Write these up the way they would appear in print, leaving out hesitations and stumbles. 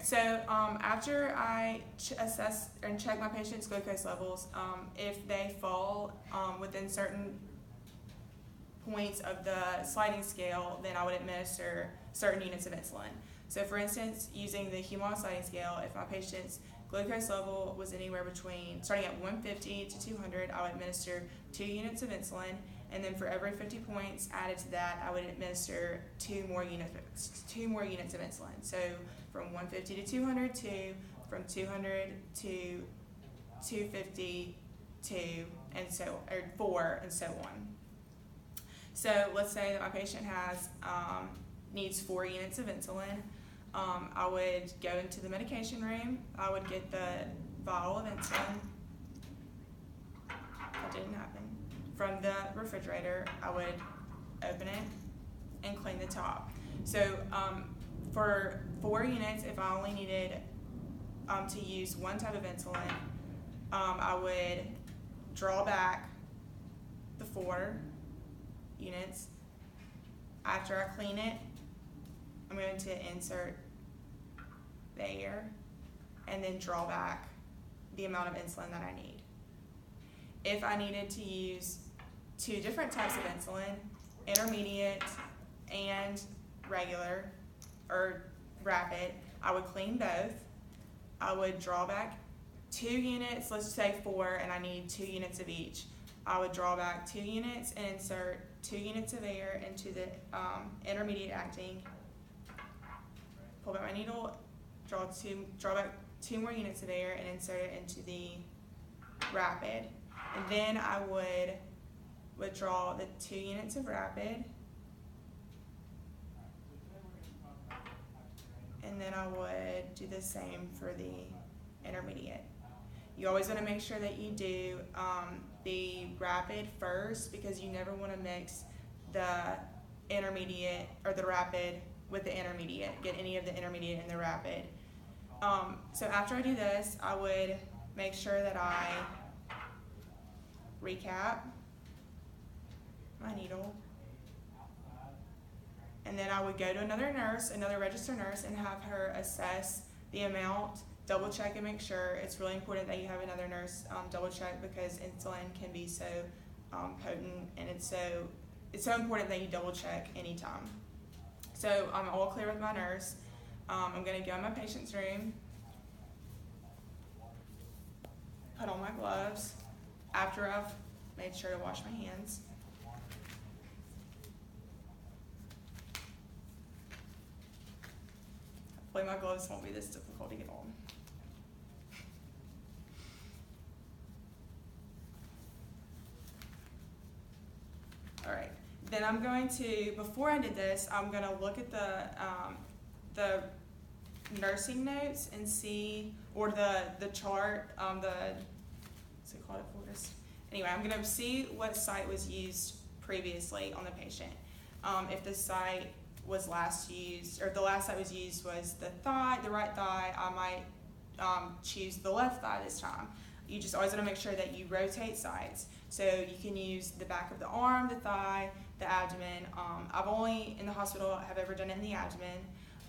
So after I assess and check my patient's glucose levels, if they fall within certain points of the sliding scale, then I would administer certain units of insulin. So for instance, using the Humalog sliding scale, if my patient's glucose level was anywhere between, starting at 150 to 200, I would administer 2 units of insulin, and then for every 50 points added to that, I would administer 2 more units of insulin. So from 150 to 200, 2, from 200 to 250, 2, and so, or 4, and so on. So let's say that my patient has needs 4 units of insulin. I would go into the medication room. I would get the bottle of insulin. That didn't happen. From the refrigerator, I would open it and clean the top. So for 4 units, if I only needed to use one type of insulin, I would draw back the 4 units. After I clean it, I'm going to insert the air and then draw back the amount of insulin that I need. If I needed to use 2 different types of insulin, intermediate and regular or rapid, I would clean both. I would draw back 2 units, let's say 4, and I need 2 units of each. I would draw back 2 units and insert 2 units of air into the intermediate acting. Pull back my needle, draw back 2 more units of air and insert it into the rapid. And then I would withdraw the 2 units of rapid. And then I would do the same for the intermediate. You always want to make sure that you do the rapid first, because you never want to mix the intermediate or the rapid with the intermediate, get any of the intermediate in the rapid. So after I do this, I would make sure that I recap my needle, and then I would go to another nurse, another registered nurse, and have her assess the amount, double check and make sure. It's really important that you have another nurse double check, because insulin can be so potent, and it's so important that you double check anytime. So I'm all clear with my nurse. I'm going to go in my patient's room, put on my gloves after I've made sure to wash my hands. Hopefully my gloves won't be this difficult to get on. Alright, then I'm going to, before I did this, I'm going to look at the nursing notes and see, or the chart, what's it called for us? Anyway, I'm going to see what site was used previously on the patient. If the site was last used, or the last site was used was the thigh, the right thigh, I might choose the left thigh this time. You just always want to make sure that you rotate sides. So you can use the back of the arm, the thigh, the abdomen. I've only in the hospital have ever done it in the abdomen.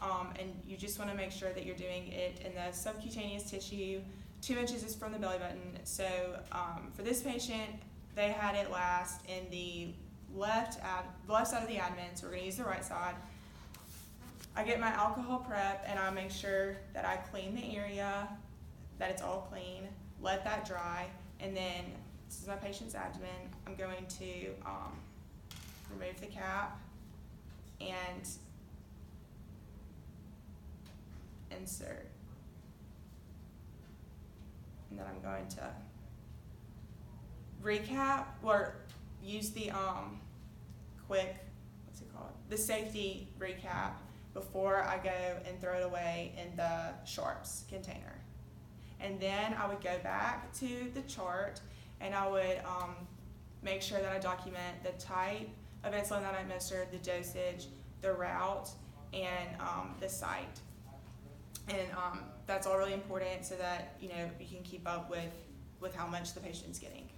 And you just want to make sure that you're doing it in the subcutaneous tissue. 2 inches is from the belly button. So for this patient, they had it last in the left side of the abdomen, so we're going to use the right side. I get my alcohol prep and I make sure that I clean the area, that it's all clean, let that dry, and then this is my patient's abdomen. I'm going to remove the cap and insert. And then I'm going to recap, or use the quick, what's it called? The safety recap before I go and throw it away in the sharps container. And then I would go back to the chart and I would make sure that I document the type of insulin that I administered, the dosage, the route, and the site. And that's all really important so that you can keep up with how much the patient's getting.